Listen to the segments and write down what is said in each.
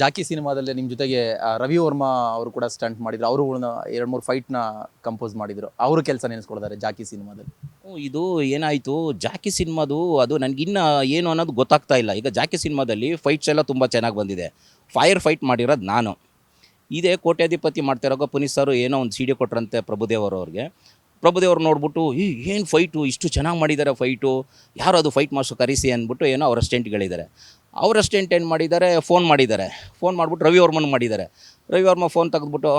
ಜಾಕಿ ಸಿನಿಮಾದಲ್ಲಿ ನಿಮ್ಮ ಜೊತೆಗೆ ರವಿ ವರ್ಮಾ ಅವರು ಕೂಡ ಸ್ಟಂಟ್ ಮಾಡಿದ್ರು. ಅವರು 2-3 ಫೈಟ್ನ ಕಂಪೋಸ್ ಮಾಡಿದ್ರು. ಅವರು ಕೆಲಸ ನೆನೆಸ್ಕೊಳ್ತಾರೆ ಜಾಕಿ ಸಿನಿಮಾದಲ್ಲಿ. ಇದು ಏನಾಯಿತು ಜಾಕಿ ಸಿನಿಮಾದು ಅದು ನನಗಿನ್ನ ಏನು ಅನ್ನೋದು ಗೊತ್ತಾಗ್ತಾ ಇಲ್ಲ. ಈಗ ಜಾಕಿ ಸಿನಿಮಾದಲ್ಲಿ ಫೈಟ್ಸ್ ಎಲ್ಲ ತುಂಬ ಚೆನ್ನಾಗಿ ಬಂದಿದೆ. ಫೈರ್ ಫೈಟ್ ಮಾಡಿರೋದು ನಾನು. ಇದೇ ಕೋಟ್ಯಾಧಿಪತಿ ಮಾಡ್ತಿರೋ ಪುನೀತ್ ಸರ್ ಏನೋ ಒಂದು CD ಕೊಟ್ರಂತೆ ಪ್ರಭುದೇವರವ್ರಿಗೆ. ಪ್ರಭುದೇವರು ನೋಡ್ಬಿಟ್ಟು ಏನು ಫೈಟು ಇಷ್ಟು ಚೆನ್ನಾಗಿ ಮಾಡಿದ್ದಾರೆ ಫೈಟು, ಯಾರು ಅದು ಫೈಟ್ ಮಾಸ್ಟರ್ ಕರೆಸಿ ಅಂದ್ಬಿಟ್ಟು ಏನೋ ಅವ್ರ ಅಸ್ಟೆಂಟ್ಗಳಿದ್ದಾರೆ. ಅವ್ರ ಅಸ್ಟೆಂಟ್ ಏನು ಮಾಡಿದ್ದಾರೆ, ಫೋನ್ ಮಾಡಿದ್ದಾರೆ. ಫೋನ್ ಮಾಡಿಬಿಟ್ಟು ರವಿ ವರ್ಮನ್ ಮಾಡಿದ್ದಾರೆ. ರವಿ ವರ್ಮ ಫೋನ್ ತೆಗೆದ್ಬಿಟ್ಟು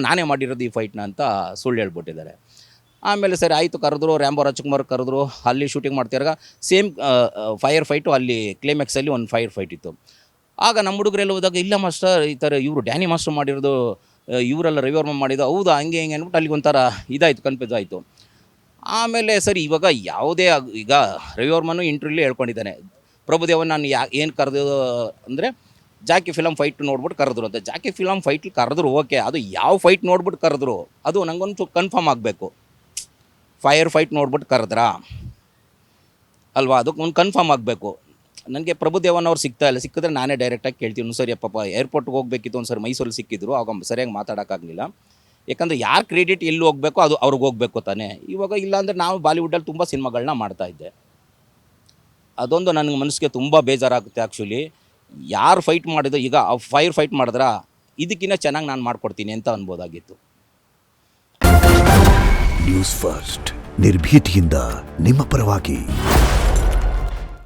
ನಾನೇ ಮಾಡಿರೋದು ಈ ಫೈಟ್ನ ಅಂತ ಸುಳ್ಳು ಹೇಳ್ಬಿಟ್ಟಿದ್ದಾರೆ. ಆಮೇಲೆ ಸರಿ ಆಯಿತು, ಕರೆದ್ರು ರ್ಯಾಂಬೋ ರಾಜ್ಕುಮಾರ್ ಕರೆದ್ರು. ಅಲ್ಲಿ ಶೂಟಿಂಗ್ ಮಾಡ್ತಿರಾಗ ಸೇಮ್ ಫೈರ್ ಫೈಟು ಅಲ್ಲಿ ಕ್ಲೈಮ್ಯಾಕ್ಸಲ್ಲಿ ಒಂದು ಫೈರ್ ಫೈಟ್ ಇತ್ತು. ಆಗ ನಮ್ಮ ಹುಡುಗರೆಲ್ಲ ಹೋದಾಗ ಇಲ್ಲ ಮಾಸ್ಟರ್ ಈ ಥರ ಇವರು ಡ್ಯಾನಿ ಮಾಸ್ಟರ್ ಮಾಡಿರೋದು, ಇವರೆಲ್ಲ ರವಿ ವರ್ಮ ಮಾಡಿದ್ದು ಹೌದಾ ಹಂಗೆ ಹಿಂಗೆ ಅಂದ್ಬಿಟ್ಟು ಅಲ್ಲಿಗೆ ಒಂಥರ ಇದಾಯಿತು, ಕನ್ಫ್ಯೂಸ್ ಆಯಿತು. ಆಮೇಲೆ ಸರಿ ಇವಾಗ ಯಾವುದೇ ಈಗ ರವಿ ವರ್ಮನು ಇಂಟರ್ವ್ಯೂಲಿ ಹೇಳ್ಕೊಂಡಿದ್ದಾನೆ, ಪ್ರಭುದೇವನ್ ನಾನು ಏನು ಕರೆದು ಅಂದರೆ ಜಾಕಿ ಫಿಲಮ್ ಫೈಟ್ ನೋಡ್ಬಿಟ್ಟು ಕರೆದ್ರು ಅಂತ. ಜಾಕಿ ಫಿಲಮ್ ಫೈಟ್ಲಿ ಕರೆದ್ರು ಓಕೆ, ಅದು ಯಾವ ಫೈಟ್ ನೋಡ್ಬಿಟ್ಟು ಕರೆದ್ರು ಅದು ನನಗೊಂದು ಕನ್ಫರ್ಮ್ ಆಗಬೇಕು. ಫೈರ್ ಫೈಟ್ ನೋಡ್ಬಿಟ್ಟು ಕರೆದ್ರಾ ಅಲ್ವಾ, ಅದಕ್ಕೆ ಒಂದು ಕನ್ಫರ್ಮ್ ಆಗಬೇಕು. ನನಗೆ ಪ್ರಭುದೇವನ್ ಅವ್ರು ಸಿಗ್ತಾ ಇಲ್ಲ. ಸಿಕ್ಕಿದ್ರೆ ನಾನೇ ಡೈರೆಕ್ಟಾಗಿ ಕೇಳ್ತೀನಿ, ಸರಿ ಪಾಪ ಏರ್ಪೋರ್ಟ್ಗೆ ಹೋಗಬೇಕಿತ್ತು, ಒಂದು ಸರಿ ಮೈಸೂರಲ್ಲಿ ಸಿಕ್ಕಿದ್ರು, ಆಗ ಸರಿಯಾಗಿ ಮಾತಾಡೋಕ್ಕಾಗಲಿಲ್ಲ. ಯಾಕಂದರೆ ಯಾರು ಕ್ರೆಡಿಟ್ ಎಲ್ಲಿ ಹೋಗಬೇಕು ಅದು ಅವ್ರಿಗೆ ಹೋಗಬೇಕು ತಾನೇ. ಇವಾಗ ಇಲ್ಲಾಂದರೆ ನಾವು ಬಾಲಿವುಡ್ಡಲ್ಲಿ ತುಂಬ ಸಿನಿಮಾಗಳನ್ನ ಮಾಡ್ತಾಯಿದ್ದೆ. ಅದೊಂದು ನನಗೆ ಮನಸ್ಸಿಗೆ ತುಂಬ ಬೇಜಾರಾಗುತ್ತೆ ಆ್ಯಕ್ಚುಲಿ. ಯಾರು ಫೈಟ್ ಮಾಡಿದ್ರು ಈಗ ಫೈರ್ ಫೈಟ್ ಮಾಡಿದ್ರಾ ಇದಕ್ಕಿಂತ ಚೆನ್ನಾಗಿ ನಾನು ಮಾಡಿಕೊಡ್ತೀನಿ ಅಂತ ಅನ್ಬೋದಾಗಿತ್ತು. ನ್ಯೂಸ್ ಫಸ್ಟ್ ನಿರ್ಭೀತಿಯಿಂದ ನಿಮ್ಮ ಪರವಾಗಿ.